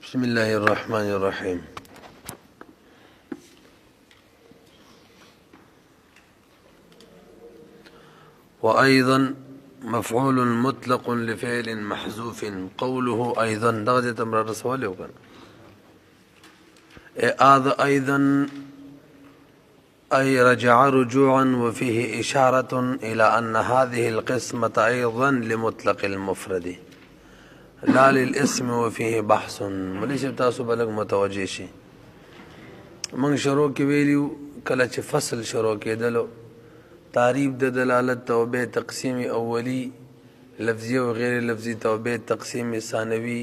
بسم الله الرحمن الرحيم. وأيضا مفعول مطلق لفعل محذوف قوله أيضا دغه تمر رسول وكان أيضا أي رجع رجوعا وفيه إشارة إلى أن هذه القسمة أيضا لمطلق المفرد لا للاسم وفيه بحث. وليس تاسو بلغ متوجه شي من شروع کې ویلیو کله چې فصل شروع کېدلو تعریف د دلالت توبه تقسیم اولی لفظی او غیر لفظی توبه تقسیم ثانوی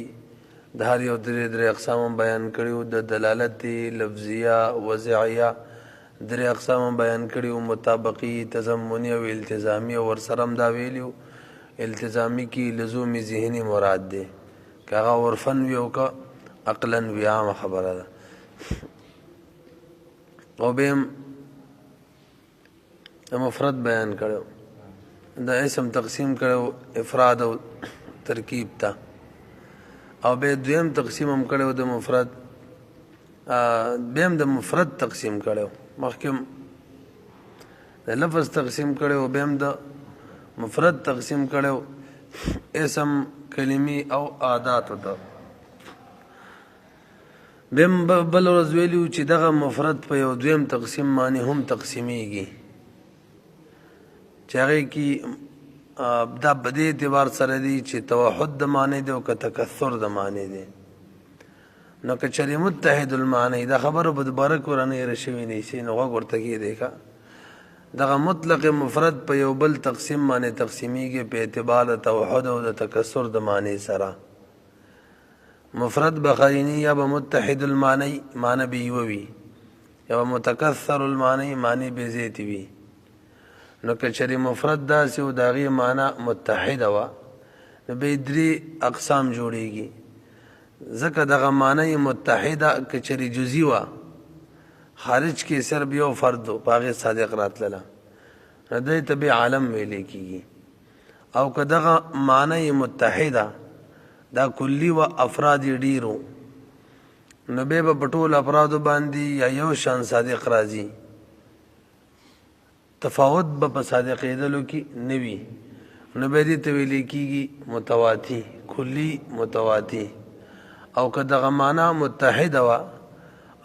د هر یو درې اقسام بیان کړیو د دلالت لفظیه وضعیه درې اقسام بیان کړیو مطابقی تضمنی او التزامی او ورسرم دا ویلیو التزامی کی لزومی ذهنی مراد ده کاغه عرفن ویو کا عقلا وی عام خبره ده او بهم مفرد بیان کړو دا اسم تقسیم کړو افراد او ترکیب تا او به دویم تقسیم هم کړو د مفرد بهم د مفرد تقسیم کړو محکم د لفظ تقسیم کړو بهم د مفرد تقسیم کړو اسم کلمی او عادات ته بهم بل ورځ ویلو چې دغه مفرد په یو دویم تقسیم معنی هم تقسیمیږي چاغه کی دا بده اعتبار سره دی چې توحد د معنی دی او که تکثر د معنی دی نو که چری متحد المعنی دا خبره په دوباره قرآن رشوی نه شي نو ورته کی دیکھا دغه مطلق مفرد په یو بل تقسیم معنی تقسیمیږي په اعتبار توحد او د تکثر د معنی سره مفرد بخارینی یا بمتحد المعنی معنی بیووی یا متکثر المعنی معنی بزیتی وی نو کچری مفرد داسې او داغي معنی متحد وا نو به درې اقسام جوړیږي ځکه دغه معنی متحده کچری جزئی وا خارج کې صرف یو فرد او باغ صادق راتله دې ته به عالم ویل کیږي او کداغه معنی متحده دا کلی و افراد ډیرو نو به په ټول افراد باندې یا یو شان صادق راځي تفاوت په صادق ایدلو کې نوي نو به دې ته ویل کیږي متواتی کلی متواتی او کداغه معنی متحد وا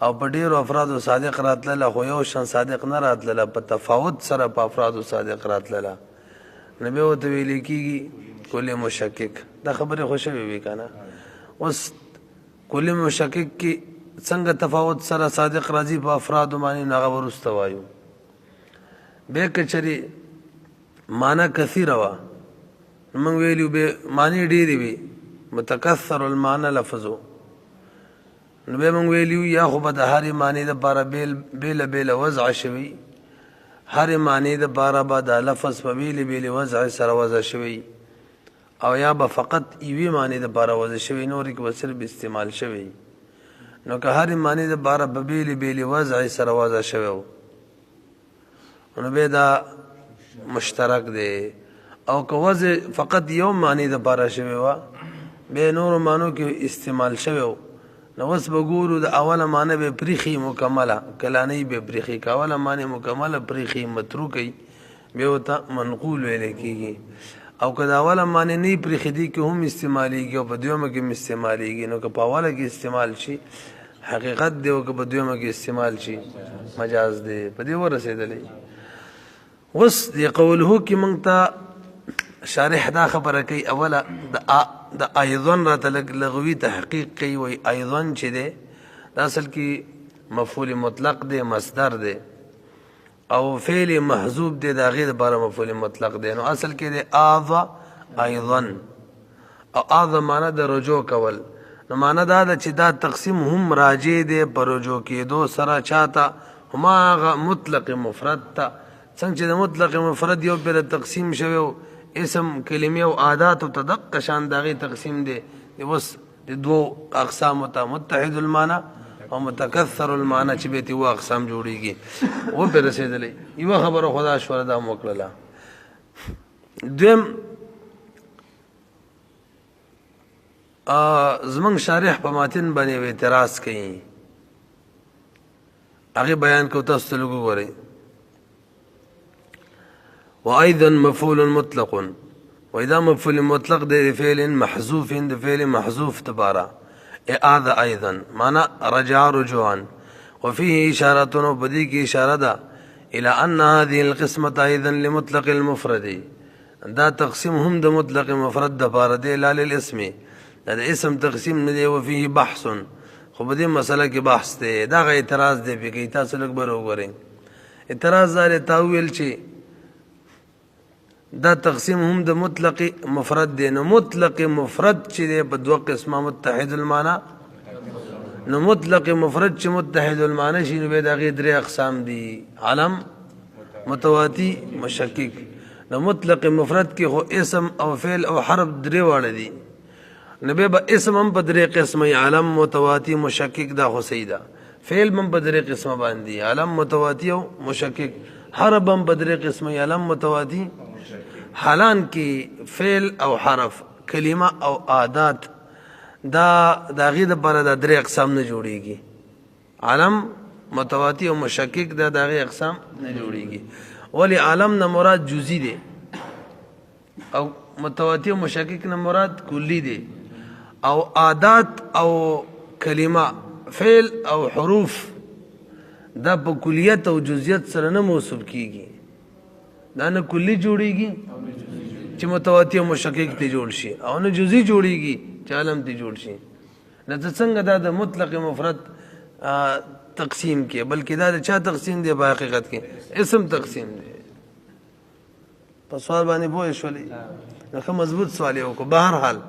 او په ډیرو افراد صادق راتله خو یو شان صادق نه راتله په تفاوت سره په افراد صادق راتله نو به ته ویل کیږي کل مشکک دا خبره خوشوي وی کنه اوس کل مشکک کی څنګه تفاوت سره صادق راځي په افراد باندې ناغه ورسته وایو به کچري معنا کثیر وا موږ ویلو به معنی ډیری وی متکثر المعنى لفظو نو به موږ ویلو یا خو به د هر معنی د بار بیل وضع شوی هر معنی د بار به د لفظ په بیل وضع سره وضع شوی او یا به فقط ایوی معنی د بار وضع شوی نور کې صرف استعمال شوی نو که هر معنی د بار په بیل وضع سره وضع شوی نو به دا مشترک دی او که وضع فقط یو معنی د بار شوی وا به نور معنی کې استعمال شوی نو وس بګورو د اوله معنی به پریخي مکمله کلانی به پریخي کاوله معنی مکمله پریخي متروکی به وتا منقول ویل کیږي او کدا اوله معنی نه پریخي دي کې هم استعماليږي او په دویمه کې استعماليږي نو که په اوله کې استعمال شي حقیقت دی او که په دویمه کې استعمال شي مجاز دی په دې ورسېدلې وس دی قوله کې مونږ ته شارح دا خبره کوي اوله د ايضا راته لغوي تحقیق کوي وي ايضا چې دی دا اصل کې مفعول مطلق دی مصدر دی او فعل محذوف دی دا غیر لپاره مفعول مطلق دی نو اصل کې دی اذا ايضا او اذا معنی د رجوع کول نو معنی دا چې دا تقسیم هم راجع دی پر رجوع کېدو سره چاته هما مطلق مفرد ته څنګه چې د مطلق مفرد یو پر تقسیم شوی اسم کلمه او عادات او تدق شان دغه تقسیم دی وس د دوه اقسام ته متحد المعنى او متکثر المعنى چې به تی و اقسام جوړیږي و به رسیدلې یو خبره خدا شوره دا موکړه دیم زمنګ شارح په ماتن باندې اعتراض کوي هغه بیان کو تاسو ته وګورئ وايضا مفعول مطلق واذا مفعول مطلق د فعل محذوف د فعل محذوف تبارا هذا ايضا معنى رجع رجوعا وفيه اشاره وبدي کی اشاره ده الى ان هذه القسمه ايضا لمطلق المفرد دا تقسیم هم د مطلق مفرد د بار دی لا للاسم دا اسم تقسیم نه دی وفيه بحث خو په دې مسله کې بحث دی دا غي اعتراض دی په کې تاسو لږ بر وګورئ اعتراض دار تاویل چې دا تقسیم هم د مطلق مفرد دی نو مطلق مفرد چې دی په دوه قسمه متحد المعنى نو مطلق مفرد چې متحد المعنى شي نو به دا غي درې اقسام دي علم متواتی مشکک نو مطلق مفرد کې خو اسم او فعل او حرف درې واړه دي نبی با اسم هم په درې قسمه علم متواتی مشکک دا خو صحیح ده فعل هم په درې قسمه باندې علم متواتی او مشکک حرف هم په درې قسمه علم متواتی حالان کې فعل او حرف کلمه او عادات دا غي د پر د درې اقسام نه جوړيږي علم متواتی او مشکک دا غي اقسام نه جوړيږي ولی عالم نه مراد جزئی دی او متواتی او مشکک نه مراد کلی دی او عادات او کلمه فعل او حروف دا په کلیت او جزئیت سره نه موصوف کیږي دا نه کلی جوړیږي چې متواتی او مشکک ته جوړ شي او نه جزئی جوړیږي چې عالم ته جوړ شي نه څنګه دا د مطلق مفرد تقسیم کې بلکې دا چا تقسیم دی په حقیقت کې اسم تقسیم دی په سوال باندې پوه شولې نو مضبوط سوال یو کو بهر حال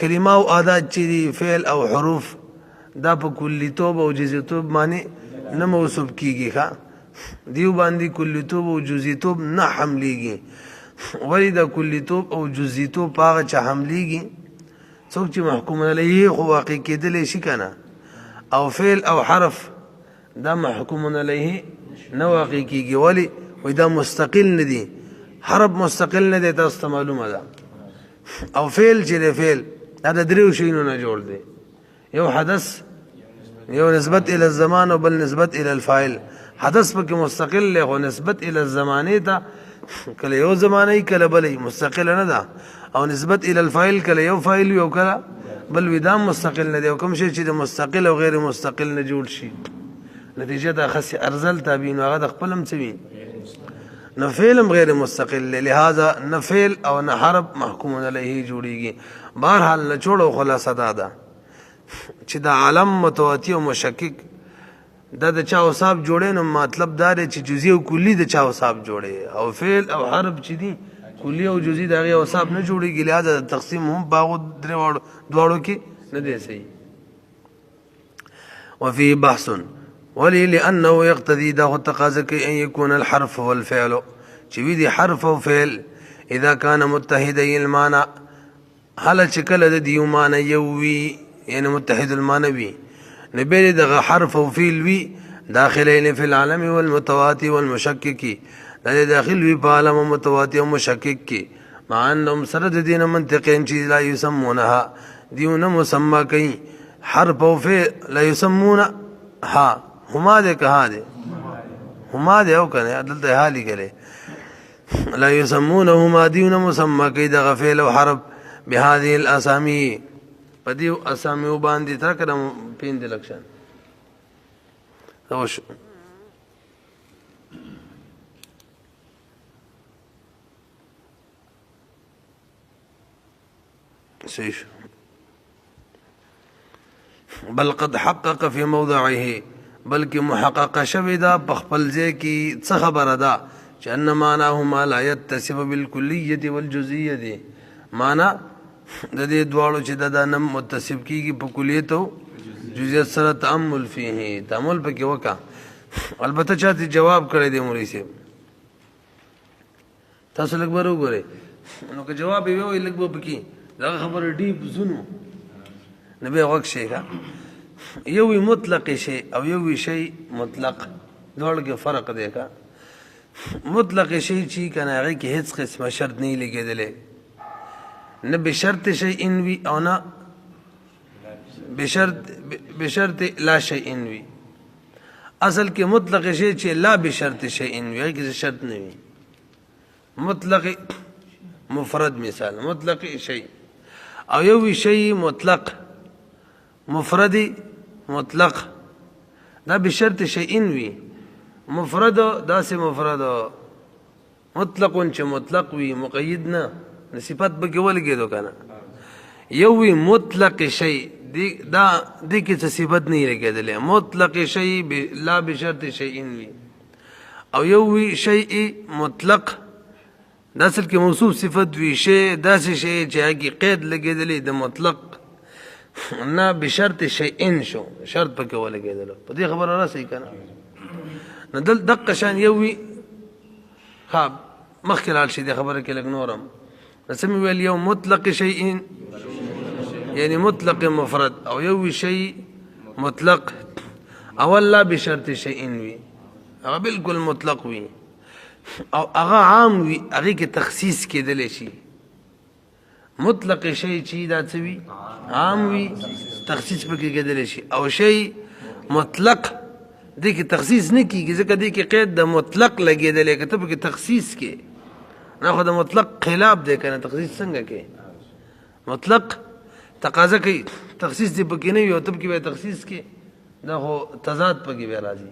کلمه او عادات چې دی فعل او حروف دا په کلیتوب او جزئیتوب باندې نه موصوف کیږي ښا دیو باندې کلیتوب او جزئیتوب نه حملېږي ولی دا کلیتوب او جزئیتوب هغه چې حملېږي څوک چې محکوم علیه خو واقع کېدلی شي کنه او فعل او حرف دا محکوم علیه نه واقع کیږي ولی وای دا مستقل نه دي حرف مستقل نه دي تاسو معلومه ده او فعل چې دی فعل دا دریو شیونو نه جوړ دی یو حدث یو نسبت الى الزمان او بل نسبت الى الفاعل حدث پکې مستقل له خو نسبت الى الزمانه ته کله یو زمانه کله بل مستقل نه ده او نسبت الى الفاعل کله یو فاعل یو کله بل ودام مستقل نه دی او کوم شی چې مستقل او غیر مستقل نه جوړ شي نتیجه دا خاص ارزل تابعین هغه د خپلم سوي نو فعل غیر مستقل لہذا نه فعل او نه حرف محکوم علیه جوړیږي بهر حال نه جوړو خلاصه ده چې دا عالم متواتی او مشکک د چا اوصاف جوړې نو مطلب دا دی چې جزئی او کلی د چا اوصاف جوړې او فعل او حرف چې دي کلی او جزئی دغه اوصاف نه جوړیږي لہذا تقسیم هم باغ درې دواړو کې نه دی صحیح وفي بحث ولي لانه يقتضي ده تقاضى ان يكون الحرف والفعل چې وی دي حرف او فعل اذا كان متحدي المعنى هل شکل د دیو معنی یووي یعنی متحد المعنوي نبی دغه حرف او فعل وی داخلين في العالم والمتواتي والمشكك دا داخل وی په عالم متواتي او مشکک کی مع انهم سرد دین منطقین چې لا يسمونها دیونه مسمى کوي حرف او فعل لا يسمونها هما دې کها دې هما دې او کنه دلته حالي کړي لا يسمونهما دیونه مسمى کوي د فعل او حرف بهذه الاسامي پدیو اسامی باندې تا کړم پیند لکشن اوش صحیح بل قد حقق في موضعه بلکې محقق شوی دا په خپل ځای کې څه خبره ده چې ان معناهما لا يتصف بالكليه والجزئيه معنا د دې دواړو چې د نم متصف کیږي په کلیت او جزئیات سره تامل فيه تامل پکې وکا البته چاته جواب کړی دی مولوی صاحب تاسو لږ ورو غره نو که جواب یې وی لږ به پکې دا خبره ډیپ زونو نبی وک شي یو مطلق شي او یو شی مطلق دواړو کې فرق دی کا مطلق شی چې کنه هغه کې هیڅ قسمه شرط نه لګیدلې نه به شرط شی ان وی او نه بشرط لا شیء وي. اصل کې مطلق شی چې لا بشرط شیء وي کې شرط نه وي. مطلق مفرد مثال مطلق شی او یو شی مطلق مفرد مطلق دا بشرط شیء وي. مفرد دا سه مفرد مطلق چې مطلق وي مقید نه صفت به کې ولګېدو کنه. یو وی مطلق شی دا د کې څه صفت نه لګېدلې. مطلق شی لا بشرط شیء وي. او یو وی شی مطلق دا اصل کې موصوف صفت وي. شی داسې شی چې هغه قید لګېدلې د مطلق نه بشرط شیء شو شرط پکې ولګېدل. په دې خبره راسي کنه. نو دل دقه شان یو وی ها مخکې لاړ شي د خبره کې لګ نورم رسمي ویل یو مطلق شیء یعنی مطلق مفرد او یو شی مطلق اول لا بشرط شیء وي هغه بالکل مطلق وي او هغه عام وي هغه کې تخصیص کېدل شي. مطلق شی چې دا څه وي عام وي تخصیص پکې کېدل شي. او شی مطلق دې کې تخصیص نه کیږي ځکه دې کې قید د مطلق لګېدل کې ته پکې تخصیص کې نه خو د مطلق خلاف دی کنه. تخصیص څنګه کې مطلق تقاضا کوي تخصیص دې پکې نه وي او ته پکې به تخصیص کې دا خو تضاد پکې به راځي.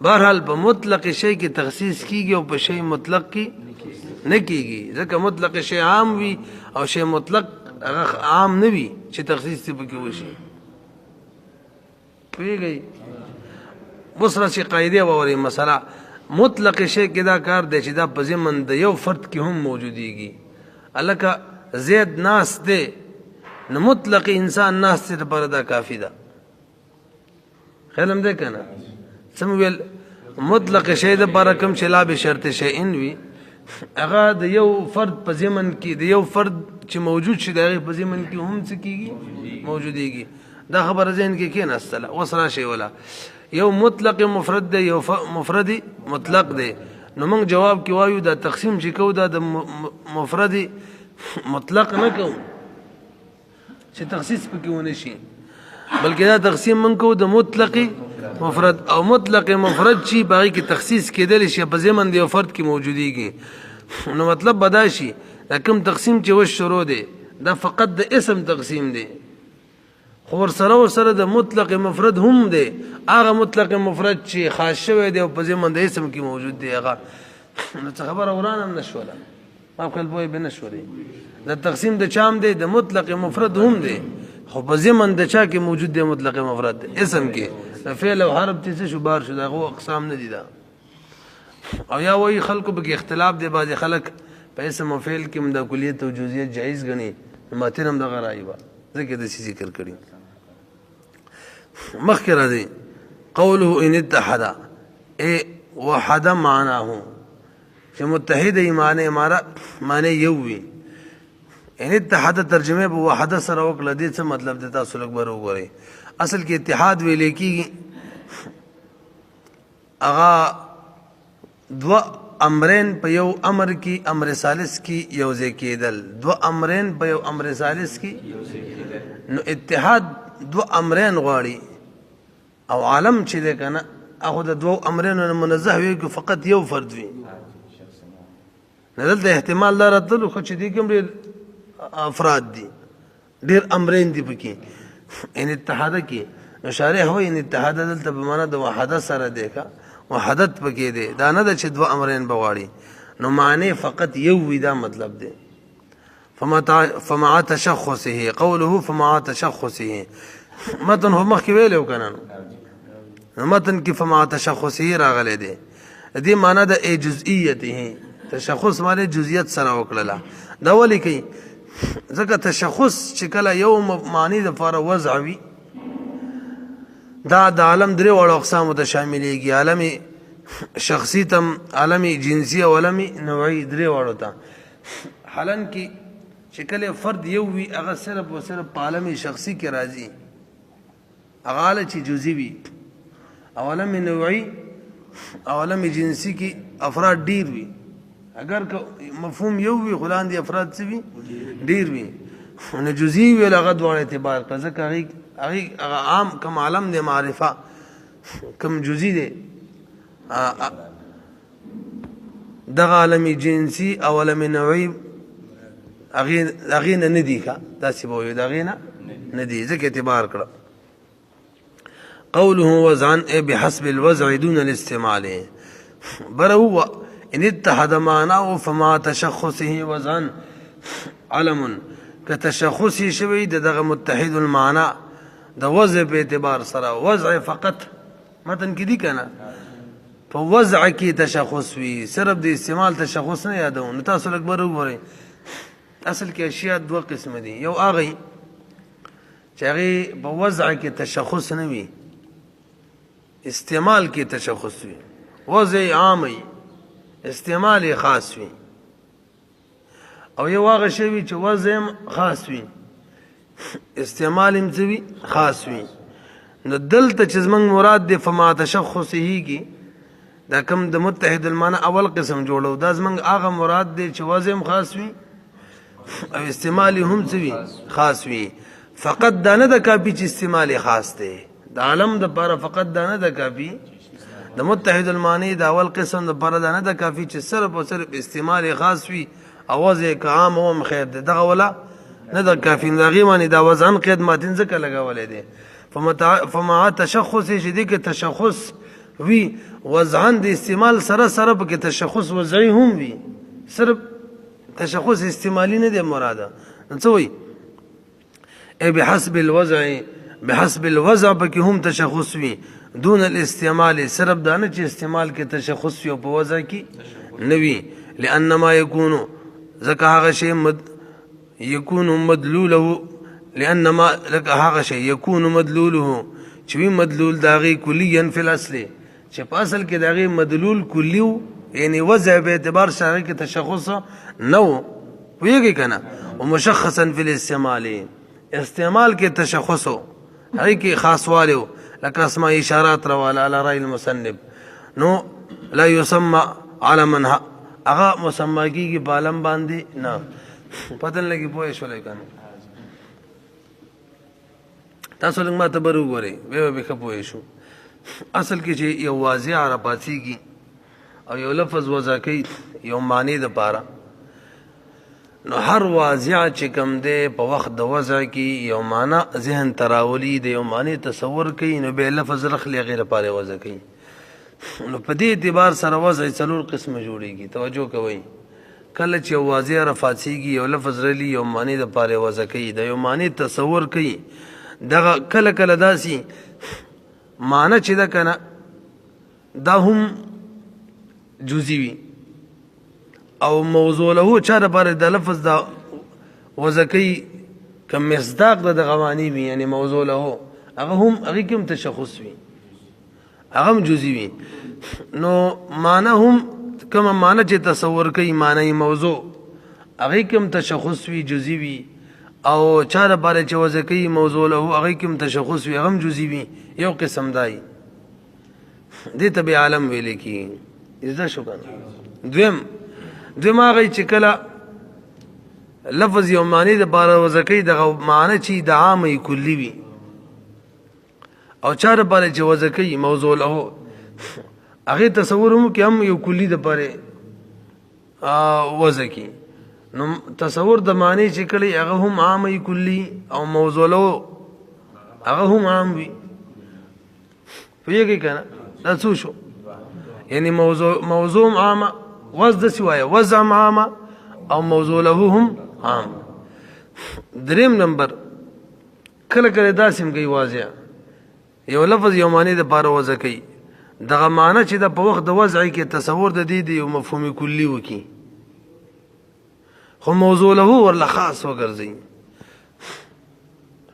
بهرحال په مطلق شی کې تخصیص کیږي او په شی مطلق کې نه کیږي ځکه مطلق شی عام وي او شی مطلق هغه عام نه وي چې تخصیص دې پکې وشي. پیږي اوس راشي قاعده ووري مسله مطلق شی کې دا کار دی چې دا په ضمن د یو فرد کې هم موجوديږي. الکه زید ناس دی نو مطلق انسان ناس ته پر دا کافی ده. خیالم ده کنه سم ویل مطلق شی د پر کوم چې لا به شرط شیء وي هغه د یو فرد په ضمن کې د یو فرد چې موجود شي د په ضمن کې هم څه کیږي موجوديږي. دا خبره ذهن کې کېناستله. اوس راشي ولا یو مطلق مفرد دی یو مفرد مطلق دی. نو موږ جواب کې وایو دا تقسیم چې کو دا د مفرد مطلق نه کو چې تخصیص پکې ونه شي بلکې دا تقسیم موږ کو د مطلق مفرد او مطلق مفرد چې باقي کې تخصیص کېدل شي په ضمن دی یو فرد کې موجوديږي. نو مطلب بدا شي دا کوم تقسیم چې وش شروع دی دا فقط د اسم تقسیم دی خو ورسره د مطلق مفرد هم دی. هغه مطلق مفرد چې خاص شوی دی او په ضمن د اسم کې موجود دی هغه نو څه خبره ورانه نشوله ما خپل بوې بنشوري. د تقسیم د چام دی د مطلق مفرد هم دی خو په ضمن د چا کې موجود دی مطلق مفرد اسم کې فعل او حرف ته شو بار شو دغه اقسام نه دي دا. او یا وایي خلکو به اختلاف دی. بعض خلک په اسم او فعل کې د کلیت او جزئیات جایز غني ماتن هم دغه راي وا ځکه د ذکر کړی. مخکې راځي قوله ان اتحد اي وحد معناه چې متحد ایمانه معنی یو وي. ان اتحاد ترجمه به وحده سره وکړه دې څه مطلب دی تاسو لږ بر وګورئ. اصل کې اتحاد ویل کېږي هغه دو امرین په یو امر کې امر ثالث کې یو ځای کېدل. دو امرین په یو امر ثالث کې نو اتحاد دو امرین غواړي او عالم چې دی کنه هغه د دو امرینو منزه وي که فقط یو فرد وي. دلته احتمال لري تل خو چې دي کوم افراد دي ډیر امرین دي پکې ان اتحاد کې نو شارح هو ان اتحاد دلته په معنا د وحدت سره دی کا وحدت پکې دی دا نه د چې دو امرین بغواړي نو معنی فقط یو وي دا مطلب دی. فمع تشخصه قوله فمع تشخصه متن هم مخکې ویلو کنه نو متن کې فمع تشخصه راغلی دی. دې معنا د جزئیته تشخص معنی جزئیت سره وکړه دا ولي کوي ځکه تشخص چې کله یو معنی د فار وضع وي دا د عالم درې وړ اقسام ته شاملېږي. عالمي شخصي تم عالمي جنسي او عالمي نوعي درې وړو ته. حالن کې چې کله فرد یو وي هغه صرف او صرف په عالمي شخصي کې راځي هغه حالت چې جزئي وي. او عالمي نوعي او عالمي جنسي کې افراد ډیر وي. اگر مفهوم یو وي غلان دي افراد څه وي ډیر وي نو جزئی ویل هغه دواړه اعتبار کړه ځکه هغه عام کم عالم دی معرفه کم جزئی دی دغه عالم جنسی او عالم نوعی هغې نه نه دي ښه داسې به وایو د هغې نه دي ځکه اعتبار کړه قوله وضعا بحسب الوضع دون الاستعمال بره هو ان اتحد معناه فما تشخصه وضعا علم که تشخصي شوی د دغه متحد المعنى د وضع په اعتبار سره وضع فقط متن کې دي کنه په وضع کې تشخص وي صرف د استعمال تشخص نه یادو نو تاسو لږ بر وګورئ اصل کې اشیاء دوه قسم دي یو هغه چې هغه په وضع کې تشخص نه وي استعمال کې تشخص وي وضع عامي استعمال خاص وي او یو هغه شی وي چې وضع خاص وي استعمال هم وي خاص وي نو دلته چې زمونږ مراد دی فما تشخصه کې دا کوم د متحد المعنى اول قسم جوړو دا زمونږ هغه مراد دی چې وضع هم خاص وي او استعمال هم وي خاص وي فقط دا نه د کافي چې استعمال خاص دی د عالم د لپاره فقط دا نه د کافي د متحد المعنی د اول قسم د لپاره دا نه د کافي چې صرف او صرف استعمال خاص وي او وضع که عام هم خیر دی دغه ولا نه د کافي د هغې معنی دا وضعن قید ماتن ځکه لګولی دی فمع تشخص چې دی که تشخص وي وضعن د استعمال سره سره پکې تشخص وضعي هم وي صرف تشخص استعمالي نه دی مراده نو څه وایي بحسب الوضع پکې هم تشخص وي دون الاستعمال صرف دا نه چې استعمال کې تشخص وي او په وضع کې نه وي لأن ما يكون ځکه هغه شی يكون مدلوله لأن ما لکه هغه شی يكون مدلوله چې وي مدلول د هغې کليا فی الاصل چې په اصل کې د هغې مدلول کلي و یعنې وضع به اعتبار سره هغې کې تشخص نه و پوهېږئ که نه ومشخصا فی الاستعمال استعمال کې تشخص و هغې کې خاصوالی و لکه اسماء اشارات رواله علی رأی المصنف نو لا يسمى علما هغه مسمى کېږي په علم باندې نه پته نه لګي پوه شولی که نه تاسو لږ ما ته بر وګورئ بیا به ښه پوه شو اصل کې چې یو واضح راپاڅېږي او یو لفظ وضع کوي یو معنی دپاره نو هر واضح چې کوم دی په وخت د وضع کې یو معنی ذهن ته راولي د یو معنی تصور کوي نو بیا لفظ رخلي هغې لپاره وضع کوي نو په دې اعتبار سره وضع څلور قسمه جوړېږي توجه کوئ کله چې یو واضح راپاڅېږي یو لفظ رلی یو معنی دپاره وضع کوي د یو معنی تصور کوي دغه کله کله داسې معنی چې ده که نه دا هم جزئی وي او موضوع له چا دپاره د لفظ دا وضع کوي که مصداق د دغه معنی وي یعنې موضوع له هغه هم هغې کې هم تشخص وي هغه هم جزئی وي نو معنی هم کومه معنی چې تصور کوي معنی موضوع هغې کې هم تشخص وي جزئی وي او چا دپاره چې وضع کوي موضوع له هغې کې هم تشخص وي هغه هم جزئی وي یو قسم دی دې ته بیا عالم ویلی کېږي زده شو که نه دویم هغه چې کله لفظ یو معنی دپاره وضع کوي دغه معنی چې د عامه کلي وي او چا دپاره چې وضع کوي موضوع له هغې تصور هم کې هم یو کلي دپاره وضع کړي نو تصور د معنی چې کله هغه هم عامه کلي او موضوع له هغه هم عام وي پوهېږئ که نه دا څو شو یعنې موضوع عامه وضع داسې وایه وضع عامه او موضوع له هم عام دریم نمبر کله کله داسې هم کوي واضح یو لفظ یو معنی دپاره وضع کوي دغه معنی چې د په وخت د وضع کې تصور د دې د یو مفهوم کلي وکړي خو موضوع له ورله خاص وګرځوي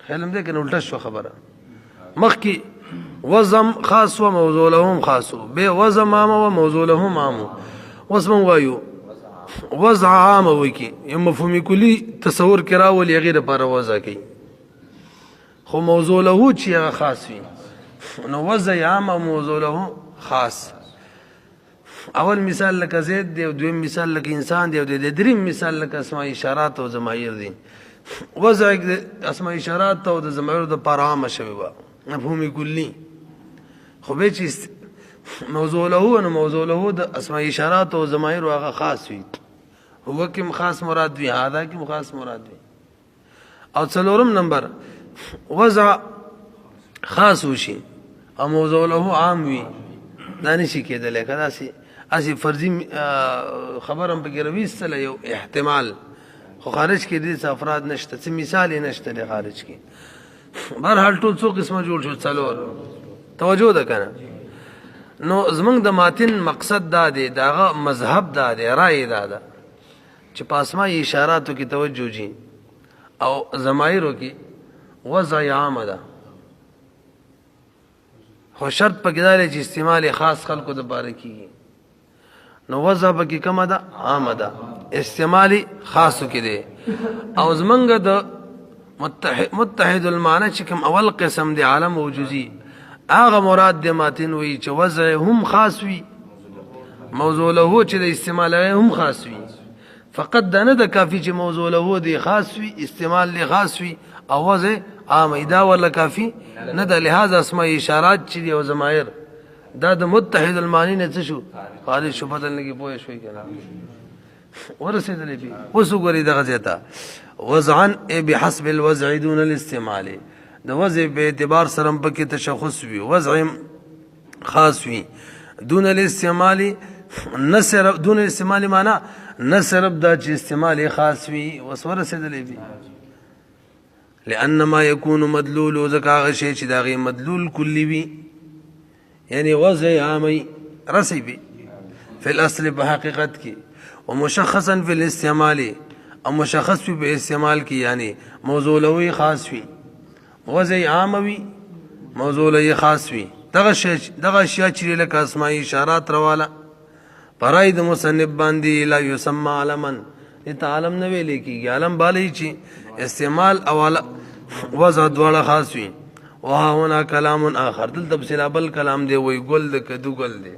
خیال هم دی که نه الټه شوه خبره مخکې وضع خاص و موضوع له هم خاص و بیا وضع عامه و موضوع له هم عام اوس موږ وایو وضع عامه وکړي یو مفهوم کلي تصور کې راولي هغې دپاره وضع کوي خو موضوع له چې هغه خاص وي نو وضع عام او موضوع له خاص اول مثال لکه زید دی او دویم مثال لکه انسان دی او د دریم مثال لکه اسماء اشارات او ضمایر دي وضع اسماء اشارات او د ضمائر د پاره عام شوی و مفهوم کلی خو به چې موضوع له نو موضوع له د اسماء اشارات او ضمائر هغه خاص وي هو کوم خاص مراد وي هدا کوم خاص مراد وي او څلورم نمبر وضع خاص وشي او موضوع له عام وي دا نشي کېدلی که داسې اسی فرضي خبرم پکې راویستله یو احتمال خو خارج کې دې څه افراد نشته څه مثال یې نشته دی خارج کې بهرحال ټول څو قسمه جوړ شو څلور توجه ده که نه نو زمونږ د ماتن مقصد دا دی د هغه مذهب دا دی رای دا ده چې په اسماء اشاراتو کې توجه جي او ضمایرو کې وضع عامه ده خو شرط پکې دا دی چې استعمال خاص خلکو دپاره کېږي نو وضع پکې کومه ده عامه ده استعمال خاصو کې دی او زمونږ د متحد المعنی چې کوم اول قسم دی عالم او جزئی هغه مراد د ماتن وي چې وضع هم خاص وي موضوع له چې د استعمال هم خاص وي فقط دا نه د کافي چې موضوع له دی خاص وي استعمال له خاص وي او وضع عام دا ولا کافي نه د لحاظ اسماء اشارات چې دی او ضمائر دا د متحد المعنی نه څه شو خالص شو بدل نه کې پوه شوي کنه ورسېدلې بي اوس وګورئ دغه ځای وضعا بحسب الوضع دون الاستعمال د وضع په اعتبار سره پکې تشخص وي وضع خاص وي دون الاستعمال نصر دون الاستعمال معنا نصر دا چې استعمال خاص وي اوس ورسېدلې بي لأن ما يكون مدلول ذکا شی چې داغه مدلول کلی وي یعنی وضع عامی رسی بي في الاصل په حقیقت کې ومشخصا في الاستعمال او مشخص في باستعمال کې یعنی موضوع له خاص وي وضع عام وي موضوع له خاص وي دغه شی چې لکه اسماء اشارات رواله پرای د مصنف باندې لا يسمى علما تعلم نه ویل کېږي علم بالي چې استعمال او وضع دواړه خاص وي وها هنا کلام آخر دلته بسلا بل کلام دی وای ګل د کدو ګل دی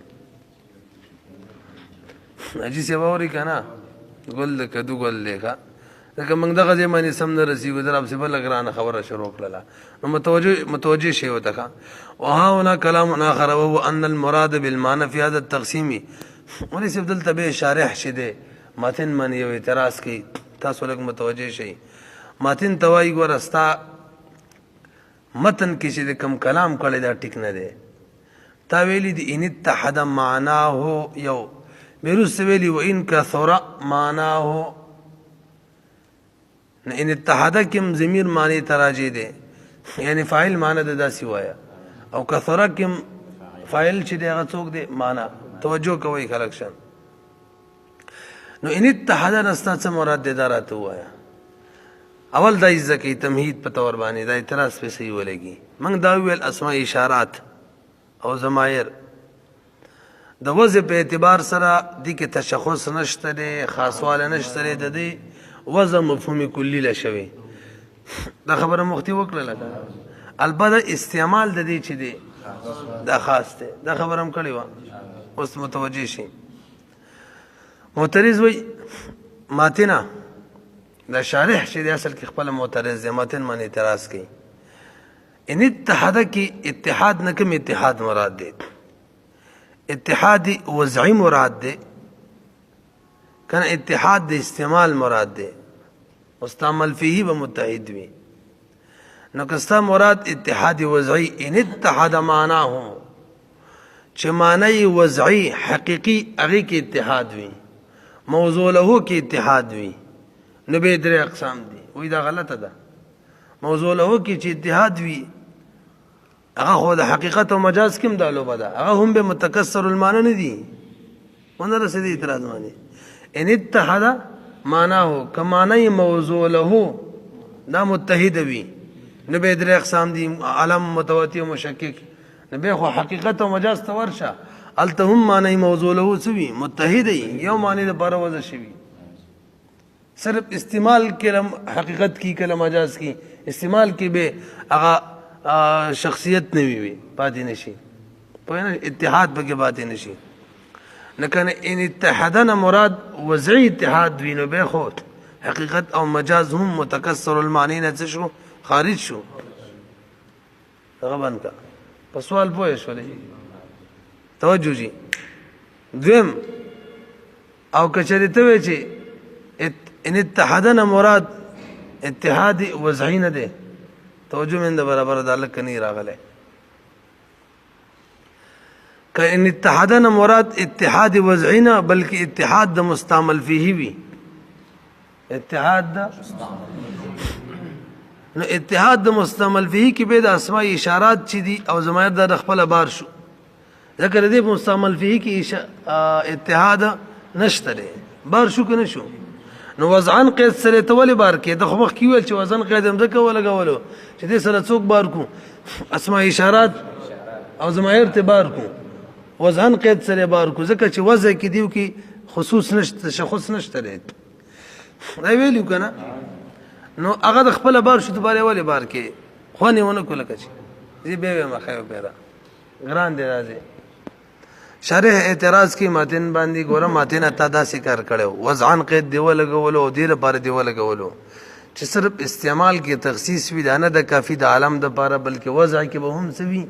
اجي سی باوري کنه ګل د کدو ګل دی کا لکه موږ دغه ځای باندې سم نه رسیږو دراب سی بل ګرانه خبره شروع کړله نو متوجه شی وته وها هنا کلام آخر وهو ان المراد بالمعنى في هذا التقسيم وليس دلته به شارح شه دی ماتن باندې یو اعتراض کوي تاسو لږ متوجه شئ ماتن توای ګورستا متن کې چې کوم کلام کړی دا ټیک نه دی تا ویلی دی ان اتحد معناه یو بیرس ویلی و ان کثر معناه ان اتحد کم ضمیر معنی تراجی دی یعنی فاعل معنی د داسې وایا او کثر کم فاعل چې دی هغه څوک دی معنی توجه کوئ خلک شن نو ان اتحد نستا څه مراد دی دراته وایا اول دا ځکه تمهید په تور باندې دا اعتراض په صحیح ولګي موږ دا ویل اسماء اشارات او ضمائر د وضع په اعتبار سره د کې تشخص نشته دی خاصواله نشته دی د دې وضع مفهوم کلی لشوي دا خبره مختی وکړه لکه البته استعمال د دې چې دی دا خاص دی دا خبره هم کړې و اوس متوجه شي معترض وای ماتنا دا شارح چې د اصل کې خپل معترض دی ماتن باندې اعتراض کوي ان اتحاد کې اتحاد نه کوم اتحاد مراد دی اتحاد وضعی مراد دی کنه اتحاد د استعمال مراد دی مستعمل فيه بمتحد وي نو کستا مراد اتحاد وضعی ان اتحاد معناه چې معنی وضعی حقیقی هغه کې اتحاد وي موضوع له کې اتحاد وي نو به درې اقسام دي وای دا غلطه ده موضوع له کې چې اتحاد وي هغه خو د حقیقت او مجاز کوم دالو بده هغه هم به متکسر المعنی نه دي ونه رسېدي اعتراض باندې ان اتحاد معناه کمعنی موضوع له دا متحد وي نو به درې اقسام دي علم متواتي او مشکک نو به خو حقیقت او مجاز تورشه التهم معنی موضوع له سوي متحد یو معنی د بار وځ شي صرف استعمال کلم حقیقت کی کلم مجاز کی استعمال کی به هغه شخصیت نه وي پاتې نشي په اتحاد به کې پاتې نشي لکه ان اتحادنا مراد وضعي اتحاد وینو به خو حقیقت او مجاز هم متکسر المعنی نه څه شو خارج شو هغه باندې په سوال پوه شولې توجه جی دویم او کچری ته وی چې ان اتحادنا مراد اتحاد وضعی نه ده توجه من برابر د الله کني راغله که ان اتحادنا مراد اتحاد وضعی نه بلکې اتحاد د مستعمل فيه وی اتحاد د نو اتحاد د مستعمل فيه کې به د اسماء اشارات چې دي او زمایر د خپل بار شو ذکر دې مستعمل فيه کې اتحاد نشته بار شو کنه شو نو وزن قید سره ته ولې بار کې د خو مخ کې ویل چې وزن قید هم ځکه ولګولو چې دې سره څوک بار کو اسماء اشارات او زمایر ته بار کو وزن قید سره بار کو ځکه چې وضع کې دیو کې خصوص نشته تشخص نشته دی دا ویلو کنه نو هغه د خپل بار شو دوباره ولې بار کې خو نه ونه کوله کچ دې به مخه پیرا ګران دی راځي شرح اعتراض کی متن باندې ګوره متن اتا دا ذکر کړو وضعن قید دی ولګولو او دې لپاره دی ولګولو چې صرف استعمال کې تخصیص وی نه د کافی د عالم د لپاره بلکې وضع کې به هم سوي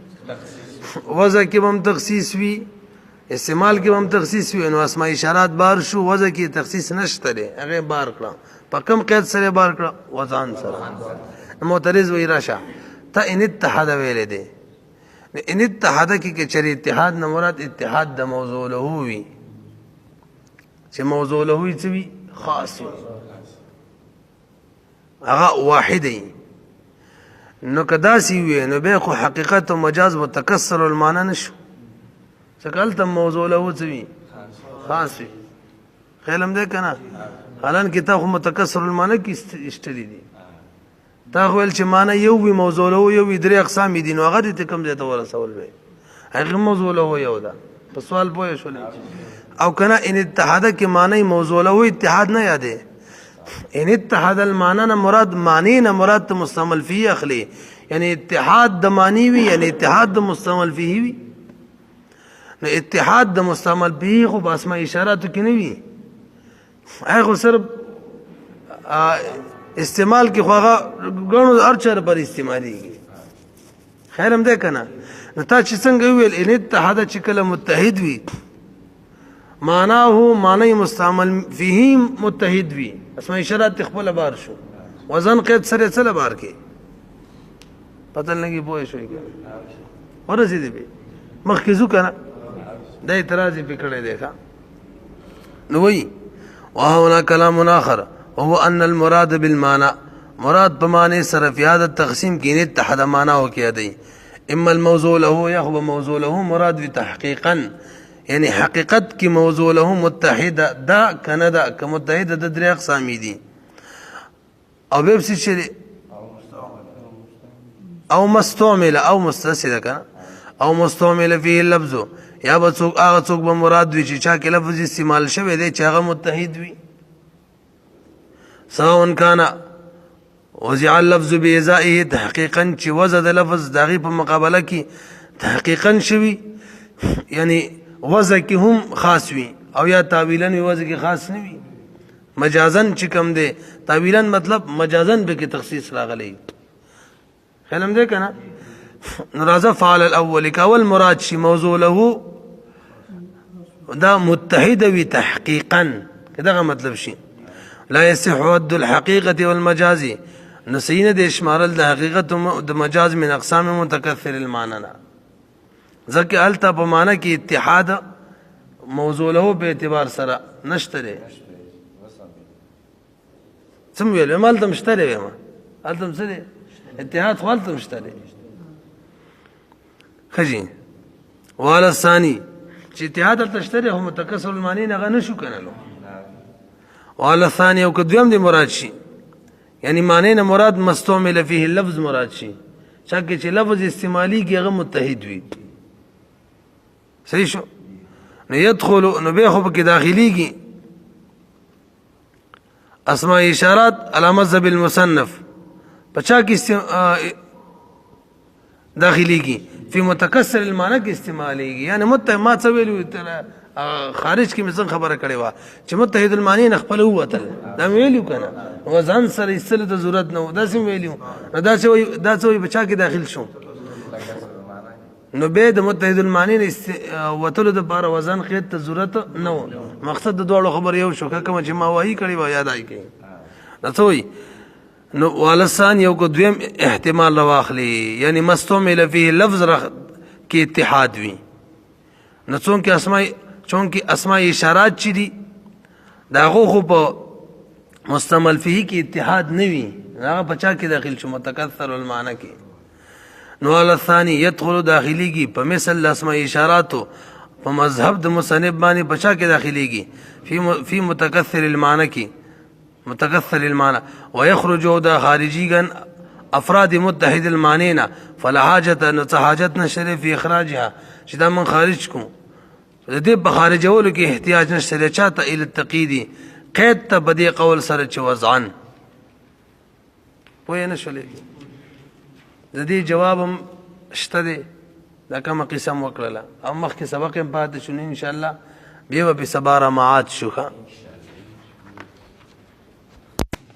وضع کې هم تخصیص وی استعمال کې هم تخصیص وی نو اسماء اشارات بار شو وضع کې تخصیص نشته دی هغه بار کړه په کم قید سره بار کړه وضعن سره معترض وی راشه ته ان اتحاد ویل دی ان اتحاد کې چری اتحاد نه مراد اتحاد د موضوع له وی چې موضوع له وی څه وی خاص هغه واحد نو کدا سی وی نو به خو حقیقت او مجاز متکسر المعنی نشو شکل ته موضوع له څه وی خاص خیالم ده کنه حالان کتاب متکسر المعنی کې اشتری دي تا خو ول چې معنی یو وی موضوع له یو وی درې اقسام دي نو هغه دې کم ځای ته ورسول وي هغه موضوع له یو ده په سوال پوه شو او کنه ان اتحاد کې معنی موضوع له اتحاد نه یادې ان اتحاد المعنی نه مراد معنی نه مراد مستعمل فيه اخلي یعنی اتحاد د معنی وی یعنی اتحاد د مستعمل فيه وی نو اتحاد د مستعمل فيه خو باسمه اشارات کې نه وی هغه صرف استعمال کې خواغه غنو هر چر پر استعمالي خیر هم ده کنه نو تا چې څنګه ویل ان اتحاد چې کله متحد وي معناه معنی مستعمل فيه متحد وي اسماء اشارات خپل بار شو وزن قید سره سره بار کې پتہ لګي پوه شوې ورسې دی مخکې ځو کنه د اعتراض پکړې دی ښا نو وی وهنا كلام آخر وهو ان المراد بالمعنى مراد بمعنى صرف هذا التقسيم كين اتحد معناه كيدي اما الموضوع له يخب موضوع له مراد بتحقيقا يعني حقيقت کی موضوع له متحد دا کندا كمتحد د درې اقسام دي او به څه او مستعمل او مستسد کنه او مستعمل فيه اللفظ یا به څوک هغه څوک به مراد وي چې چا کې لفظ استعمال شوی دی چې هغه متحد وي سواء كان وزع اللفظ بإزائه تحقيقا چې وزع د لفظ دغه په مقابله کې تحقیقا شوی یعنی وزع کې هم خاص وي او یا تعویلا وزع کې خاص نه وي مجازن چې کوم دی تعویلا مطلب مجازن به کې تخصیص راغلی خیالم دې کنه نرازه فعل الاول کاول مراد شي موضوع له دا متحد وي تحقيقا کدا مطلب شي لا يصح ود الحقيقه والمجاز نسينا د اشمارل د حقیقت او د مجاز من اقسام متکثر المعنى ځکه الته په معنی کې اتحاد موضوع له په اعتبار سره نشته لري سم ویل مال تم شته لري ما الته سره اتحاد خپل تم شته لري خجي وعلى الثاني چې اتحاد تشتري هم متکسر المعنی نه نشو کنه وعلى الثاني او کدویم دی مراد شي یعنی معنی نه مراد مستعمل فيه اللفظ مراد شي چاکه چې لفظ استعمالي کې هغه متحد وي صحیح شو نو يدخل نو به خو کې داخليږي اسماء اشارات على مذهب المصنف پچا کې داخليږي في متکسر المعنى کې استعماليږي یعنی متهم ما څه ویلو خارج کې مې خبره کړې وه چې متحد المعنی نه خپله ووتل دا مې ویلي که نه وځان سره ایستلو ته ضرورت نه و داسې مې ویلي وو نو دا څه وایي په چا کې داخل شو نو بیا د متحد المعنی نه وتلو دپاره وزن قید ته ضرورت نه و مقصد د دواړو خبر یو شو که کومه چې ما وایي کړې وه یاد آی کوي دا څه وایي نو والسان یو کو دویم احتمال راواخلي یعنی مستعمل فيه لفظ کې اتحاد وي نو چونکې اسماء اشارات چې دي د هغو خو په مستعمل فيه کې اتحاد نه وي هغه په چا کې داخل شو متکثر المعنی کې نو الثاني يدخل داخليږي په مثل اسماء اشاراتو په مذهب د مصنف باندې په چا کې داخليږي فی متکثر المعنی کې متكثر المعنى ويخرج دا خارجيا افراد متحد المعنى فلا حاجه نشر في اخراجها چې دا من خارج کوم د دې په خارجولو کې احتیاج نشته چاته ال التقیدی قید ته بدی قول سره چې وضعن پوه نه شولې د دې جواب هم شته دی دا کومه قسم وکړله او مخکې سبق هم پاتې شو ان شاء الله بیا به سبا رمعات شو